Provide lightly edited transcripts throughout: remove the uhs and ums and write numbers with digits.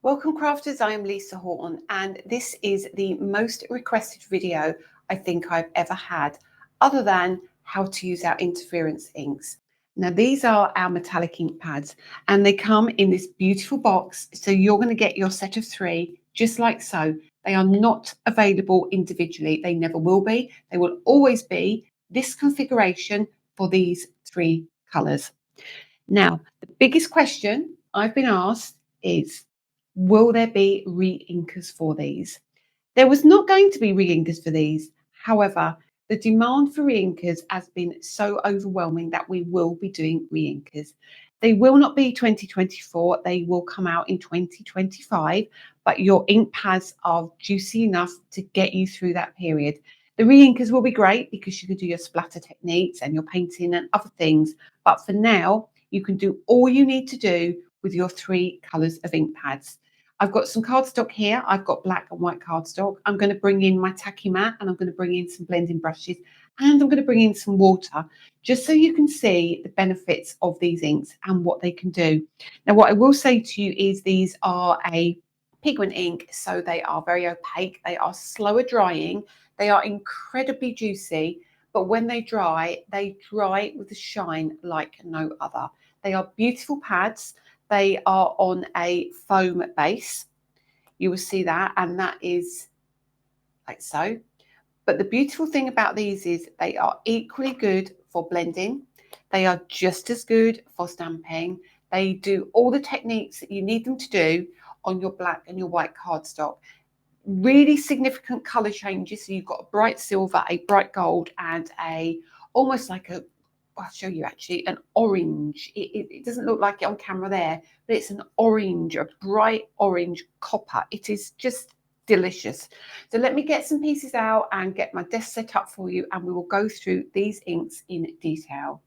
Welcome crafters, I am Lisa Horton and this is the most requested video I think I've ever had, other than how to use our interference inks. Now these are our metallic ink pads and they come in this beautiful box, so you're going to get your set of 3 just like so. They are not available individually, they never will be. They will always be this configuration for these 3 colours. Now the biggest question I've been asked is, will there be re-inkers for these? There was not going to be re-inkers for these. However, the demand for re-inkers has been so overwhelming that we will be doing re-inkers. They will not be 2024. They will come out in 2025, but your ink pads are juicy enough to get you through that period. The re-inkers will be great because you can do your splatter techniques and your painting and other things. But for now, you can do all you need to do with your 3 colours of ink pads. I've got some cardstock here. I've got black and white cardstock. I'm going to bring in my tacky mat and I'm going to bring in some blending brushes and I'm going to bring in some water just so you can see the benefits of these inks and what they can do. Now, what I will say to you is these are a pigment ink, so they are very opaque. They are slower drying. They are incredibly juicy, but when they dry with a shine like no other. They are beautiful pads. They are on a foam base. You will see that, and that is like so. But the beautiful thing about these is they are equally good for blending. They are just as good for stamping. They do all the techniques that you need them to do on your black and your white cardstock. Really significant color changes. So you've got a bright silver, a bright gold, and a almost like a, I'll show you actually, an orange. It doesn't look like it on camera there, but it's an orange, a bright orange copper. It is just delicious. So let me get some pieces out and get my desk set up for you, and we will go through these inks in detail.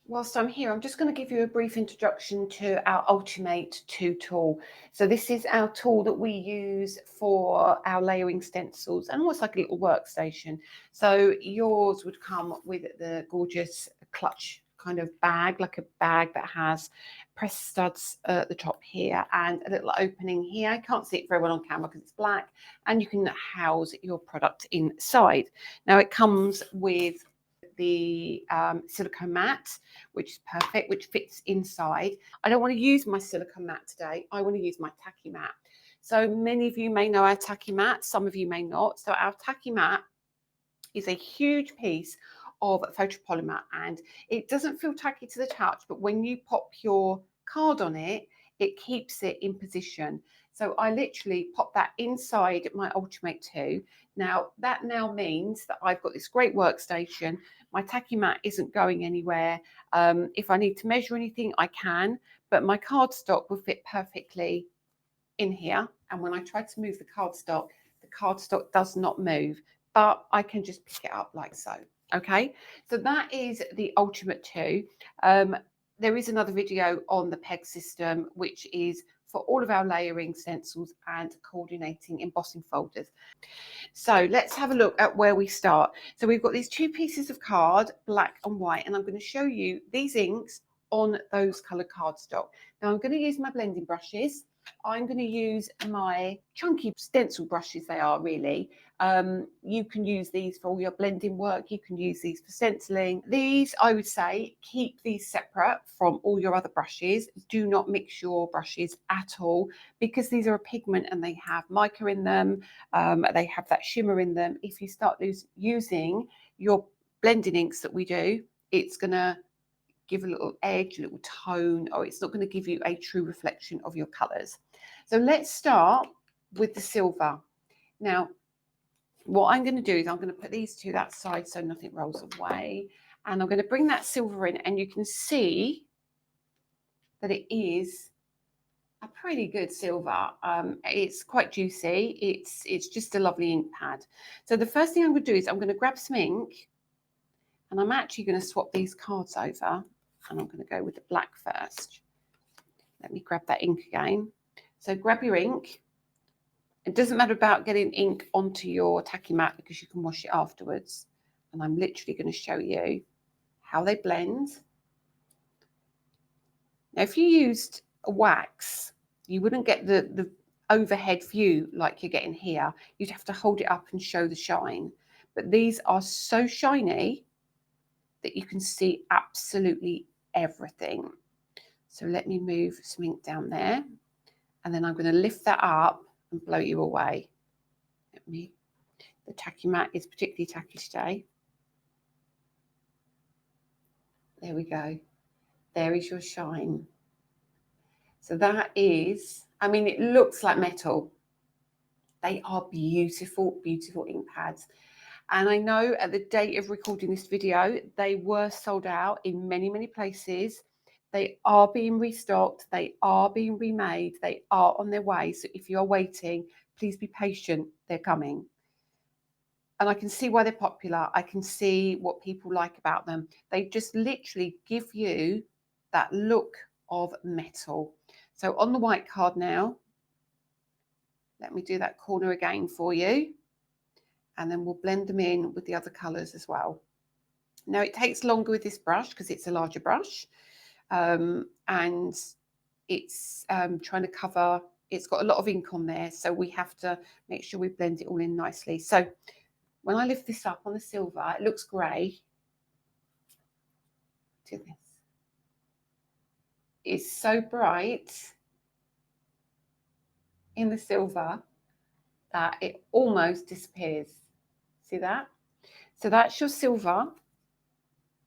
Whilst I'm here, I'm just going to give you a brief introduction to our ulti-mate 2 tool. So this is our tool that we use for our layering stencils and almost like a little workstation. So yours would come with the gorgeous clutch kind of bag, like a bag that has press studs at the top here and a little opening here. I can't see it very well on camera because it's black, and you can house your product inside. Now it comes with the silicone mat, which is perfect, which fits inside. I don't want to use my silicone mat today. I want to use my tacky mat. So many of you may know our tacky mat, some of you may not. So our tacky mat is a huge piece of photopolymer and it doesn't feel tacky to the touch, but when you pop your card on it, it keeps it in position. So I literally pop that inside my ulti-mate 2. Now that now means that I've got this great workstation. My tacky mat isn't going anywhere. If I need to measure anything, I can, but my cardstock will fit perfectly in here. And when I try to move the cardstock does not move, but I can just pick it up like so. Okay, so that is the ultimate 2. There is another video on the peg system, which is for all of our layering stencils and coordinating embossing folders. So let's have a look at where we start. So we've got these 2 pieces of card, black and white, and I'm going to show you these inks on those coloured cardstock. Now I'm going to use my blending brushes. I'm going to use my chunky stencil brushes, they are really. You can use these for all your blending work. You can use these for stenciling. These, I would say, keep these separate from all your other brushes. Do not mix your brushes at all because these are a pigment and they have mica in them. They have that shimmer in them. If you start using your blending inks that we do, it's going to give a little edge, a little tone, or it's not going to give you a true reflection of your colours. So let's start with the silver. Now, what I'm going to do is I'm going to put these to that side so nothing rolls away. And I'm going to bring that silver in, and you can see that it is a pretty good silver. It's quite juicy. It's just a lovely ink pad. So the first thing I'm going to do is I'm going to grab some ink, and I'm actually going to swap these cards over. And I'm going to go with the black first. Let me grab that ink again. So grab your ink. It doesn't matter about getting ink onto your tacky mat because you can wash it afterwards. And I'm literally going to show you how they blend. Now, if you used a wax, you wouldn't get the overhead view like you're getting here. You'd have to hold it up and show the shine. But these are so shiny that you can see absolutely everything. So let me move some ink down there, and then I'm going to lift that up and blow you away. The tacky mat is particularly tacky today. There we go. There is your shine. So that is, I mean, it looks like metal. They are beautiful, beautiful ink pads. And I know at the date of recording this video, they were sold out in many, many places. They are being restocked. They are being remade. They are on their way. So if you're waiting, please be patient. They're coming. And I can see why they're popular. I can see what people like about them. They just literally give you that look of metal. So on the white card now, let me do that corner again for you. And then we'll blend them in with the other colours as well. Now it takes longer with this brush because it's a larger brush, and it's trying to cover, it's got a lot of ink on there, so we have to make sure we blend it all in nicely. So when I lift this up on the silver, it looks grey. Do this. It's so bright in the silver that it almost disappears. See that? So that's your silver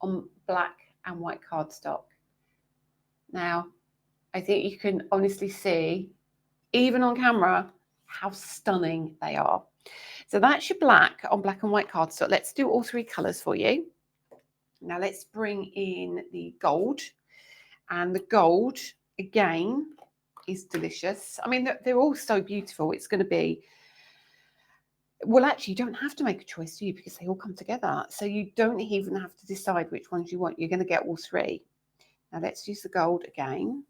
on black and white cardstock. Now, I think you can honestly see, even on camera, how stunning they are. So that's your black on black and white cardstock. Let's do all three colours for you. Now let's bring in the gold. And the gold, again, is delicious. I mean, they're all so beautiful. It's going to be, well, actually, you don't have to make a choice, do you? Because they all come together. So you don't even have to decide which ones you want. You're going to get all three. Now let's use the gold again.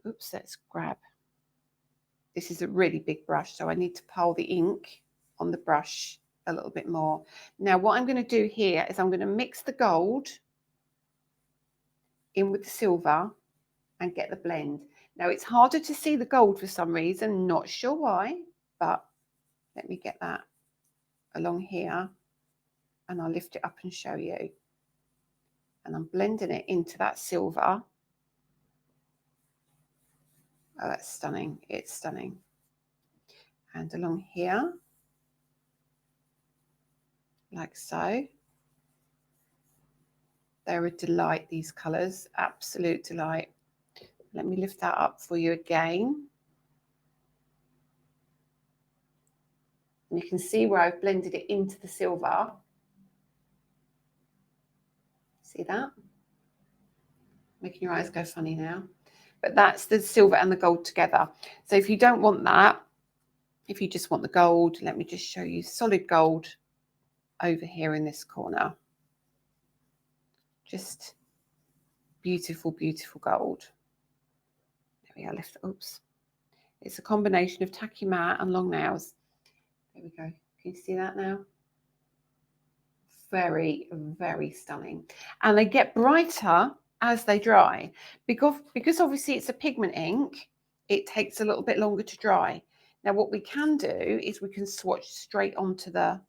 Oops, let's grab. This is a really big brush, so I need to pile the ink on the brush a little bit more. Now what I'm going to do here is I'm going to mix the gold in with the silver and get the blend. Now it's harder to see the gold for some reason, not sure why, but let me get that along here and I'll lift it up and show you. And I'm blending it into that silver. Oh, that's stunning. It's stunning. And along here, like so. They're a delight, these colours, absolute delight. Let me lift that up for you again. And you can see where I've blended it into the silver. See that? Making your eyes go funny now. But that's the silver and the gold together. So if you don't want that, if you just want the gold, let me just show you solid gold over here in this corner. Just beautiful, beautiful gold. There we go. Oops. It's a combination of tacky matte and long nails. There we go. Can you see that now? Very, very stunning. And they get brighter as they dry. Because obviously it's a pigment ink, it takes a little bit longer to dry. Now what we can do is we can swatch straight onto the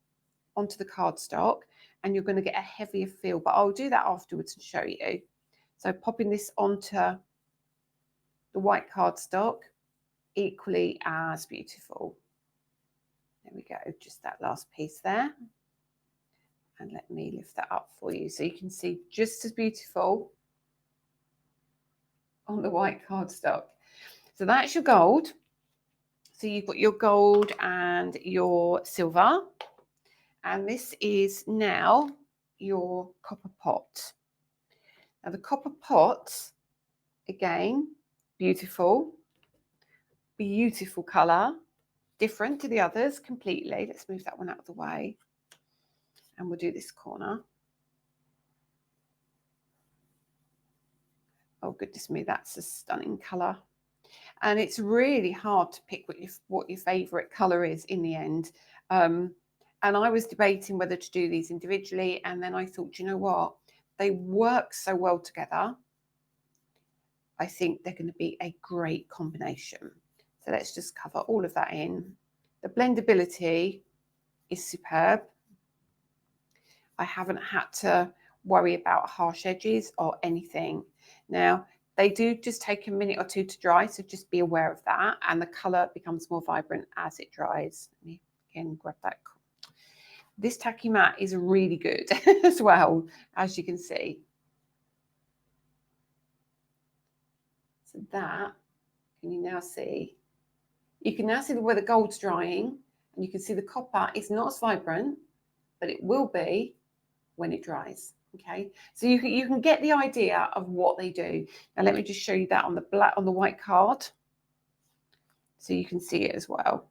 cardstock and you're going to get a heavier feel, but I'll do that afterwards and show you. So popping this onto the white cardstock, equally as beautiful. There we go, just that last piece there. And let me lift that up for you so you can see just as beautiful on the white cardstock. So that's your gold. So you've got your gold and your silver. And this is now your copper pot. Now the copper pot, again, beautiful, beautiful colour, different to the others completely. Let's move that one out of the way. And we'll do this corner. Oh, goodness me, that's a stunning colour. And it's really hard to pick what your favourite colour is in the end. And I was debating whether to do these individually. And then I thought, you know what? They work so well together. I think they're going to be a great combination. So let's just cover all of that in. The blendability is superb. I haven't had to worry about harsh edges or anything. Now, they do just take a minute or two to dry, so just be aware of that. And the colour becomes more vibrant as it dries. Let me again grab that. This tacky mat is really good as well, as you can see. So that, can you now see? You can now see where the gold's drying, and you can see the copper is not as vibrant, but it will be when it dries. Okay, so you can get the idea of what they do. Now let me just show you that on the white card, so you can see it as well.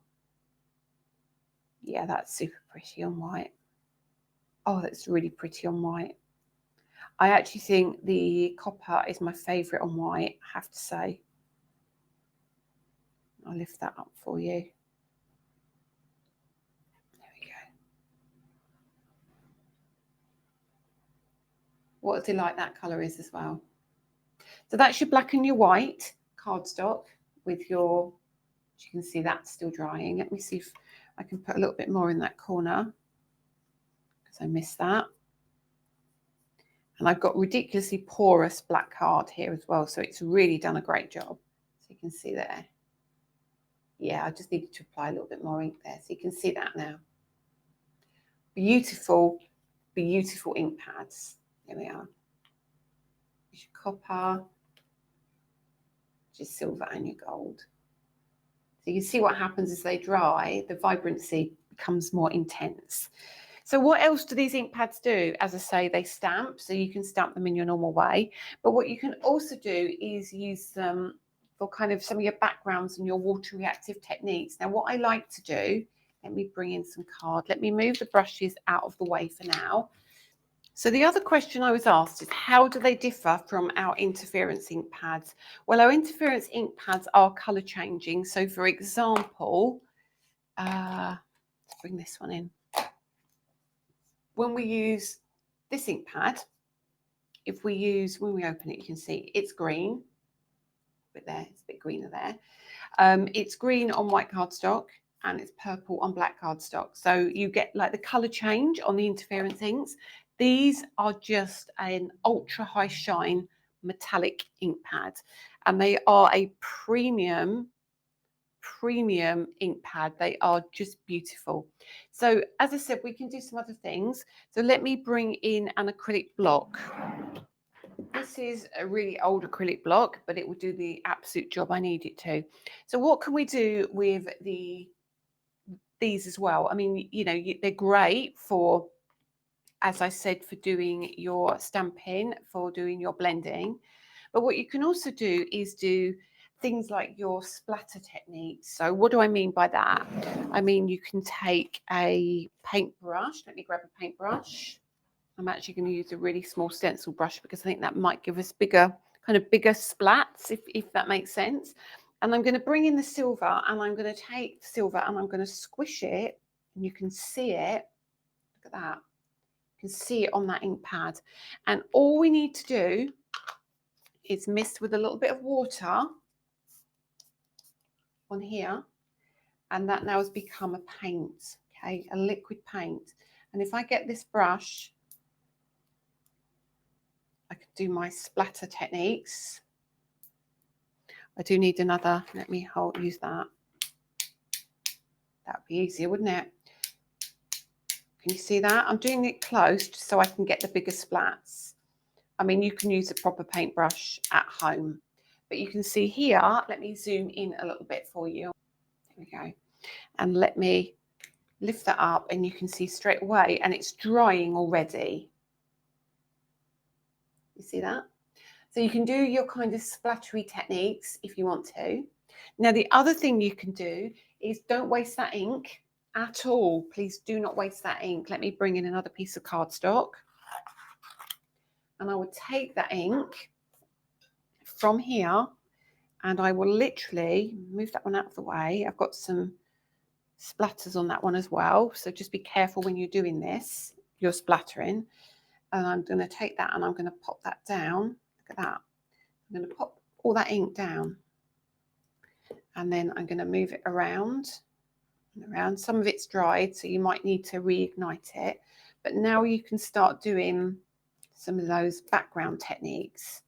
Yeah, that's super pretty on white. Oh, that's really pretty on white. I actually think the copper is my favourite on white, I have to say. I'll lift that up for you. There we go. What a delight that colour is as well. So that's your black and your white cardstock with your, as you can see, that's still drying. Let me see if I can put a little bit more in that corner, because I missed that. And I've got ridiculously porous black card here as well, so it's really done a great job. So you can see there. Yeah, I just needed to apply a little bit more ink there, so you can see that now. Beautiful, beautiful ink pads. There we are. There's your copper, your silver and your gold. So you can see what happens as they dry, the vibrancy becomes more intense. So what else do these ink pads do? As I say, they stamp, so you can stamp them in your normal way. But what you can also do is use them for kind of some of your backgrounds and your water reactive techniques. Now, what I like to do, let me bring in some card. Let me move the brushes out of the way for now. So the other question I was asked is, how do they differ from our interference ink pads? Well, our interference ink pads are colour changing. So for example, let's bring this one in. When we use this ink pad, when we open it, you can see it's green. It's a bit greener there. It's green on white cardstock and it's purple on black cardstock. So you get like the colour change on the interference inks. These are just an ultra high shine metallic ink pad, and they are a premium ink pad. They are just beautiful. So as I said, we can do some other things. So let me bring in an acrylic block. This is a really old acrylic block, but it will do the absolute job I need it to. So what can we do with these as well? I mean, you know, they're great for, as I said, for doing your stamping, for doing your blending. But what you can also do is do things like your splatter techniques. So what do I mean by that? I mean, you can take a paintbrush. Let me grab a paintbrush. I'm actually going to use a really small stencil brush because I think that might give us bigger splats, if that makes sense. And I'm going to bring in the silver, and I'm going to take the silver and I'm going to squish it, and you can see it. Look at that. You can see it on that ink pad. And all we need to do is mist with a little bit of water on here, and that now has become a paint, okay, a liquid paint. And if I get this brush, I can do my splatter techniques. I do need another, let me use that. That would be easier, wouldn't it? Can you see that? I'm doing it close just so I can get the bigger splats. I mean, you can use a proper paintbrush at home, but you can see here, let me zoom in a little bit for you. There we go. And let me lift that up, and you can see straight away, and it's drying already. You see that? So you can do your kind of splattery techniques if you want to. Now, the other thing you can do is don't waste that ink at all. Please do not waste that ink. Let me bring in another piece of cardstock. And I will take that ink from here, and I will literally move that one out of the way. I've got some splatters on that one as well. So just be careful when you're doing this, you're splattering. And I'm going to take that and I'm going to pop that down. Look at that. I'm going to pop all that ink down. And then I'm going to move it around and around. Some of it's dried, so you might need to reignite it. But now you can start doing some of those background techniques.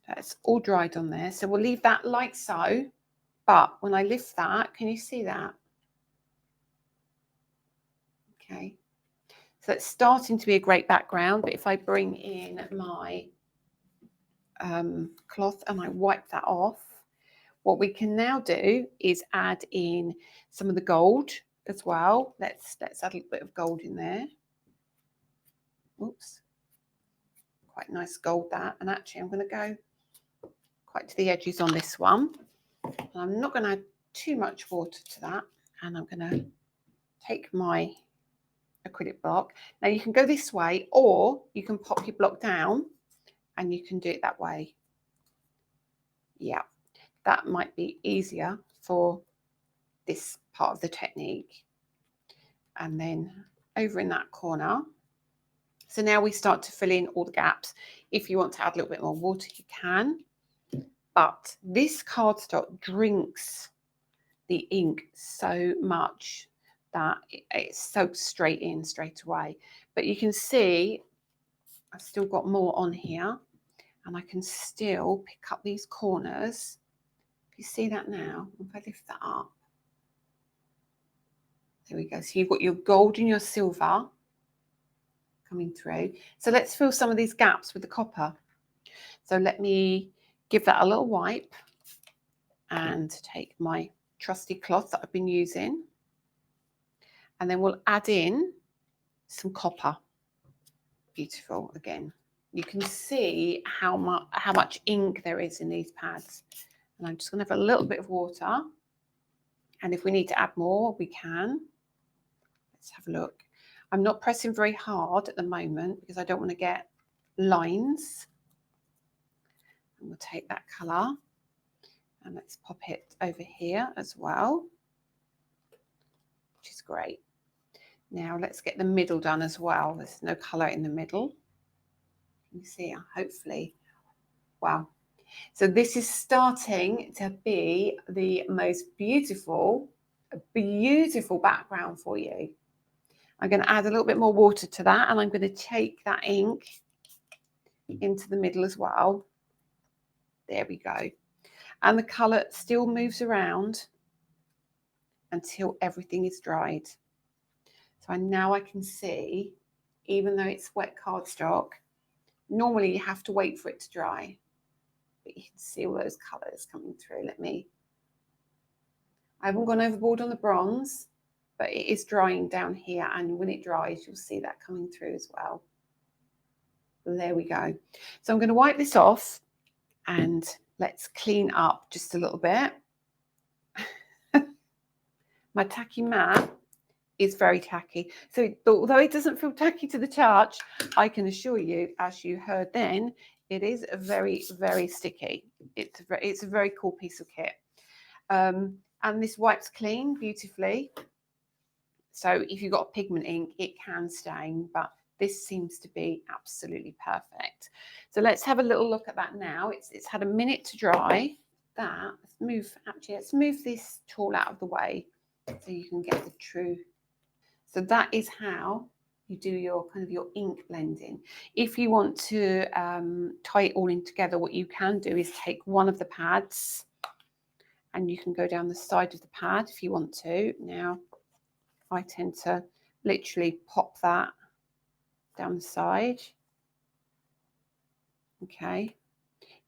That's all dried on there. So we'll leave that like so. But when I lift that, can you see that? Okay. So it's starting to be a great background. But if I bring in my cloth and I wipe that off, what we can now do is add in some of the gold as well. Let's add a little bit of gold in there. Oops. Quite nice gold that. And actually I'm going to go quite to the edges on this one. And I'm not going to add too much water to that. And I'm going to take my acrylic block. Now you can go this way, or you can pop your block down and you can do it that way. Yeah, that might be easier for this part of the technique. And then over in that corner. So now we start to fill in all the gaps. If you want to add a little bit more water, you can. But this cardstock drinks the ink so much that it soaks straight in straight away. But you can see I've still got more on here, and I can still pick up these corners. If you see that now, if I lift that up, there we go. So you've got your gold and your silver coming through. So let's fill some of these gaps with the copper. So let me give that a little wipe and take my trusty cloth that I've been using, and then we'll add in some copper. Beautiful. Again, you can see how much ink there is in these pads, and I'm just going to have a little bit of water, and if we need to add more, we can. Let's have a look. I'm not pressing very hard at the moment because I don't want to get lines. And we'll take that colour and let's pop it over here as well, which is great. Now let's get the middle done as well. There's no colour in the middle. You see, hopefully, wow. So this is starting to be the most beautiful background for you. I'm going to add a little bit more water to that, and I'm going to take that ink into the middle as well. There we go. And the colour still moves around until everything is dried. So now I can see, even though it's wet cardstock, normally you have to wait for it to dry. But you can see all those colours coming through. I haven't gone overboard on the bronze, but it is drying down here, and when it dries, you'll see that coming through as well. There we go. So I'm going to wipe this off and let's clean up just a little bit. My tacky mat is very tacky. So although it doesn't feel tacky to the touch, I can assure you, as you heard then, it is very, very sticky. It's a very cool piece of kit. And this wipes clean beautifully. So if you've got a pigment ink, it can stain, but this seems to be absolutely perfect. So let's have a little look at that now. It's had a minute to dry. Let's move this tool out of the way so you can get the true. So that is how you do your ink blending. If you want to tie it all in together, what you can do is take one of the pads and you can go down the side of the pad if you want to. Now, I tend to literally pop that down the side. Okay.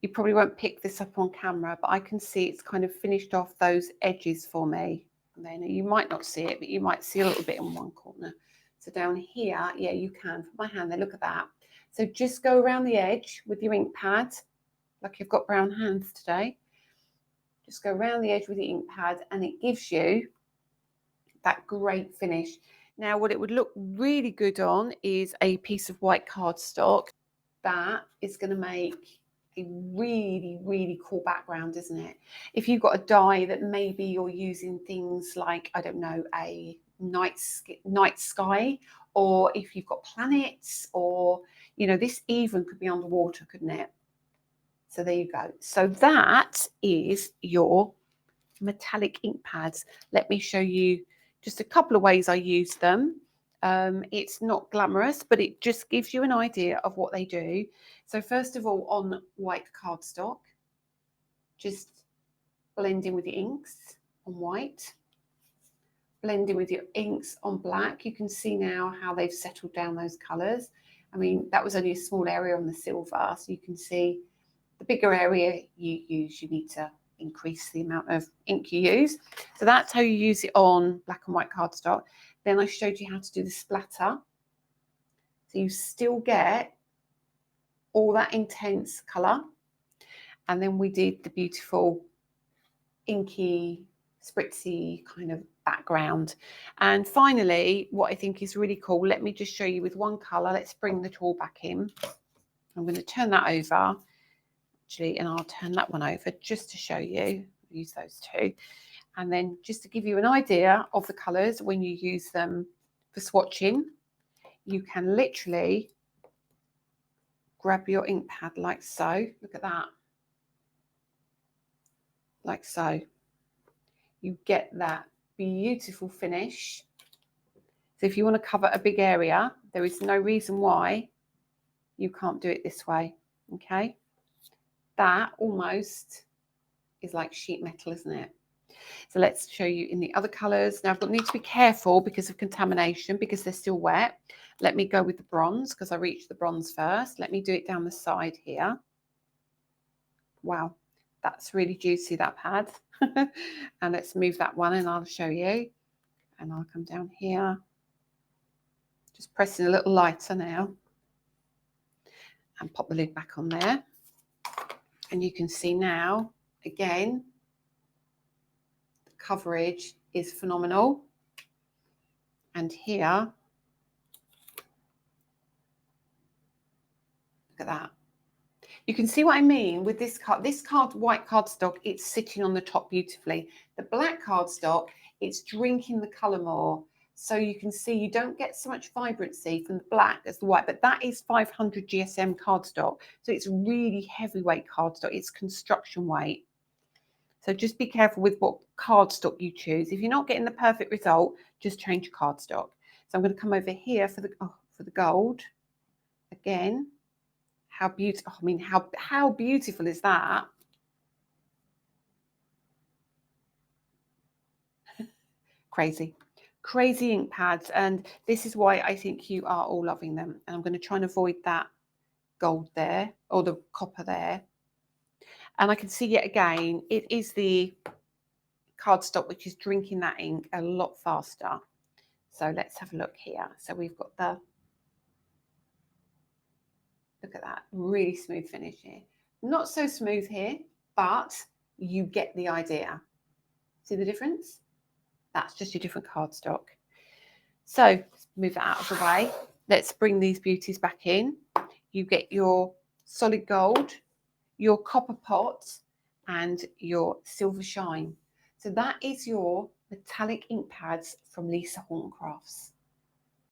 You probably won't pick this up on camera, but I can see it's kind of finished off those edges for me. And then you might not see it, but you might see a little bit in one corner. So down here, yeah, you can. Put my hand there, look at that. So just go around the edge with your ink pad, like you've got brown hands today. Just go around the edge with the ink pad, and it gives you that great finish. Now, what it would look really good on is a piece of white cardstock. That is going to make a really, really cool background, isn't it? If you've got a die that maybe you're using things like, I don't know, a night sky, or if you've got planets, or, you know, this even could be underwater, couldn't it? So there you go. So that is your metallic ink pads. Let me show you just a couple of ways I use them. It's not glamorous, but it just gives you an idea of what they do. So first of all, on white cardstock, just blend in with your inks on white, blend in with your inks on black. You can see now how they've settled down those colours. I mean, that was only a small area on the silver, so you can see the bigger area you use, you need to increase the amount of ink you use. So that's how you use it on black and white cardstock. Then I showed you how to do the splatter. So you still get all that intense colour. And then we did the beautiful inky, spritzy kind of background. And finally, what I think is really cool, let me just show you with one colour. Let's bring the tool back in. I'm going to turn that over. Actually, and I'll turn that one over just to show you. Use those two, and then just to give you an idea of the colours when you use them for swatching, you can literally grab your ink pad like so. Look at that, like so. You get that beautiful finish. So if you want to cover a big area, there is no reason why you can't do it this way. Okay, that almost is like sheet metal, isn't it? So let's show you in the other colours. Now I've got need to be careful because of contamination, because they're still wet. Let me go with the bronze because I reached the bronze first. Let me do it down the side here. Wow, that's really juicy, that pad. And let's move that one and I'll show you. And I'll come down here. Just pressing a little lighter now. And pop the lid back on there. And you can see now, again, the coverage is phenomenal. And here, look at that. You can see what I mean with this card. This card, white cardstock, it's sitting on the top beautifully. The black cardstock, it's drinking the colour more. So you can see you don't get so much vibrancy from the black as the white, but that is 500 GSM cardstock. So it's really heavyweight cardstock. It's construction weight. So just be careful with what cardstock you choose. If you're not getting the perfect result, just change your cardstock. So I'm going to come over here for the gold. Again, how beautiful! I mean, how beautiful is that? Crazy, crazy ink pads, and this is why I think you are all loving them. And I'm going to try and avoid that gold there or the copper there. And I can see yet again, it is the cardstock which is drinking that ink a lot faster. So let's have a look here. So we've got the, look at that, really smooth finish here. Not so smooth here, but you get the idea. See the difference? That's just your different cardstock. So let's move that out of the way. Let's bring these beauties back in. You get your solid gold, your copper pot, and your silver shine. So that is your metallic ink pads from Lisa Horton Crafts.